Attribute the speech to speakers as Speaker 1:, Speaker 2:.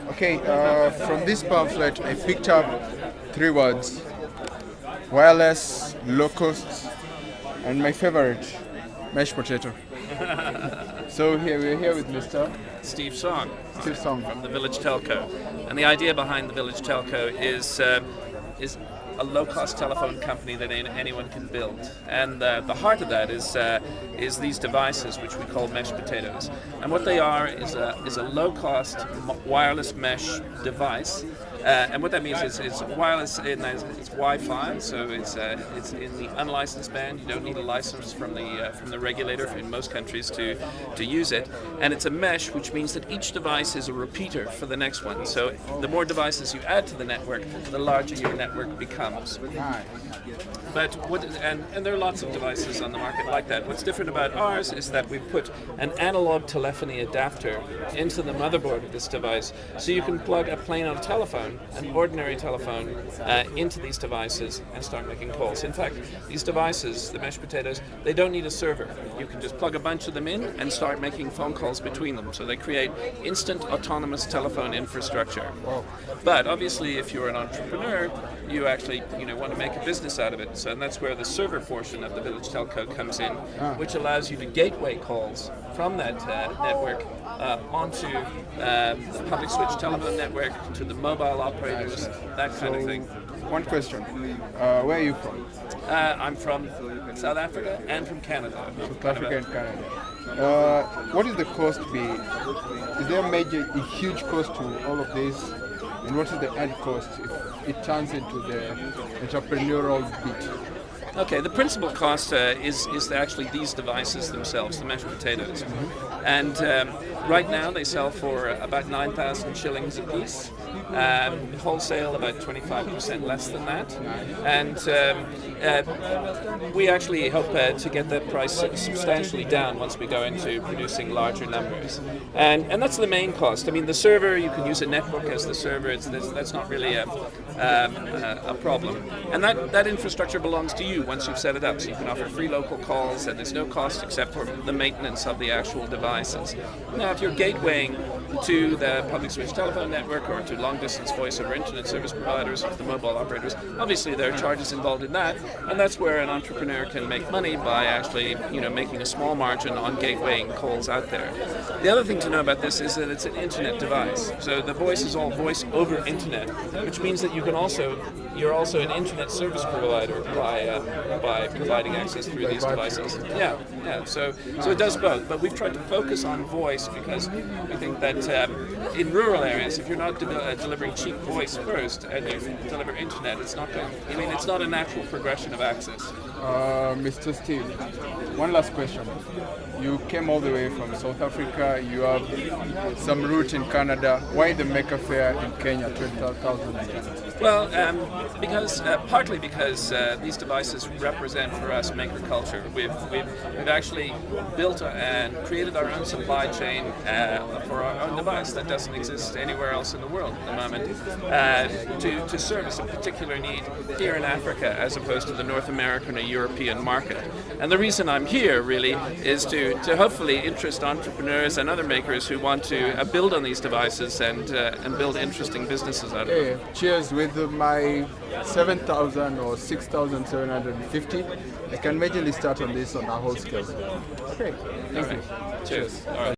Speaker 1: Okay, from this pamphlet, I picked up three words: wireless, low cost, and my favorite, mashed potato. So here we're here with Mr.
Speaker 2: Steve Song.
Speaker 1: Steve Song
Speaker 2: From the Village Telco. And the idea behind the Village Telco is a low-cost telephone company that anyone can build. And the heart of that is these devices, which we call mesh potatoes. And what they are is a low-cost wireless mesh device. And what that means is it's wireless, it's Wi-Fi, so it's in the unlicensed band. You don't need a license from the regulator in most countries to use it. And it's a mesh, which means that each device is a repeater for the next one. So the more devices you add to the network, the larger your network becomes. But and there are lots of devices on the market like that. What's different about ours is that we've put an analog telephony adapter into the motherboard of this device, so you can plug a plain old telephone, an ordinary telephone, into these devices and start making calls. In fact, these devices, the mesh potatoes, they don't need a server. You can just plug a bunch of them in and start making phone calls between them. So they create instant autonomous telephone infrastructure. But obviously, if you're an entrepreneur, you actually want to make a business out of it. So and that's where the server portion of the Village Telco comes in, which allows you to gateway calls from that network onto the public switch telephone network, to the mobile operators, that kind of thing.
Speaker 1: One question: where are you from?
Speaker 2: I'm from South Africa and from Canada.
Speaker 1: South Africa and Canada. What is the cost be? Is there a huge cost to all of this? And what is the end cost if it turns into the entrepreneurial bit?
Speaker 2: Okay, the principal cost is actually these devices themselves, the mashed potatoes. And right now they sell for about 9,000 shillings a piece. Wholesale about 25% less than that. And we actually hope to get that price substantially down once we go into producing larger numbers. And that's the main cost. I mean, the server, you can use a netbook as the server. That's not really a problem. And that infrastructure belongs to you once you've set it up. So you can offer free local calls, and there's no cost except for the maintenance of the actual devices. Now, if you're gatewaying to the public switch telephone network or to long-distance voice over internet service providers, or the mobile operators, obviously there are charges involved in that, and that's where an entrepreneur can make money by actually, making a small margin on gatewaying calls out there. The other thing to know about this is that it's an internet device, so the voice is all voice over internet, which means that you're also an internet service provider by providing access through these devices. Yeah. So it does both. But we've tried to focus on voice because we think that in rural areas, if you're not delivering cheap voice first and you deliver internet, it's not a natural progression of access.
Speaker 1: Mr. Steve, one last question. You came all the way from South Africa. You have some root in Canada. Why the Maker Fair in Kenya, 20,000?
Speaker 2: Well, partly because these devices represent for us maker culture. We've actually built and created our own supply chain for our own device that doesn't exist anywhere else in the world at the moment to service a particular need here in Africa as opposed to the North American or European market. And the reason I'm here really is to hopefully interest entrepreneurs and other makers who want to build on these devices and build interesting businesses out of them.
Speaker 1: Cheers. With my 7,000 or 6,750, I can majorly start on this on a whole scale. Okay, thank you.
Speaker 2: Cheers. All right.